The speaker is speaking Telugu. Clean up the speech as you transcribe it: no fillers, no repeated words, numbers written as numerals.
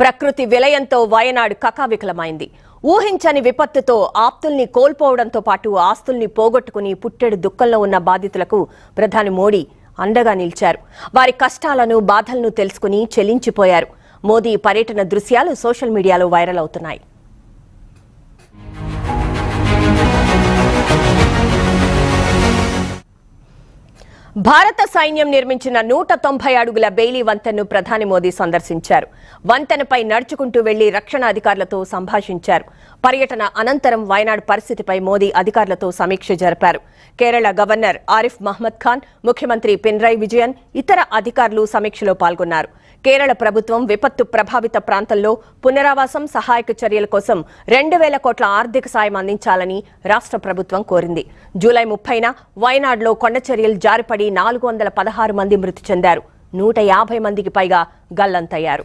ప్రకృతి విలయంతో వయనాడు కకావికలమైంది. ఊహించని విపత్తుతో ఆప్తుల్ని కోల్పోవడంతో పాటు ఆస్తుల్ని పోగొట్టుకుని పుట్టెడు దుఃఖంలో ఉన్న బాధితులకు ప్రధాని మోడీ అండగా నిలిచారు. వారి కష్టాలను బాధలను తెలుసుకుని చెలించిపోయారు. మోదీ పర్యటన దృశ్యాలు సోషల్ మీడియాలో వైరల్ అవుతున్నాయి. భారత సైన్యం నిర్మించిన 190 అడుగుల బెయిలీ వంతెనను ప్రధాని మోదీ సందర్శించారు. వంతెనపై నడుచుకుంటూ వెళ్లి రక్షణ అధికారులతో సంభాషించారు. పర్యటన అనంతరం వయనాడు పరిస్థితిపై మోదీ అధికారులతో సమీక్ష జరిపారు. కేరళ గవర్నర్ ఆరిఫ్ మహ్మద్ ఖాన్, ముఖ్యమంత్రి పినరయి విజయన్, ఇతర అధికారులు సమీక్షలో పాల్గొన్నారు. కేరళ ప్రభుత్వం విపత్తు ప్రభావిత ప్రాంతంలో పునరావాసం, సహాయక చర్యల కోసం 2,000 కోట్ల ఆర్థిక సాయం అందించాలని రాష్ట్ర ప్రభుత్వం కోరింది. జూలై 30న వయనాడులో కొండచర్యలు జారిపడి 416 మంది మృతి చెందారు. 150 మందికి పైగా గల్లంతయ్యారు.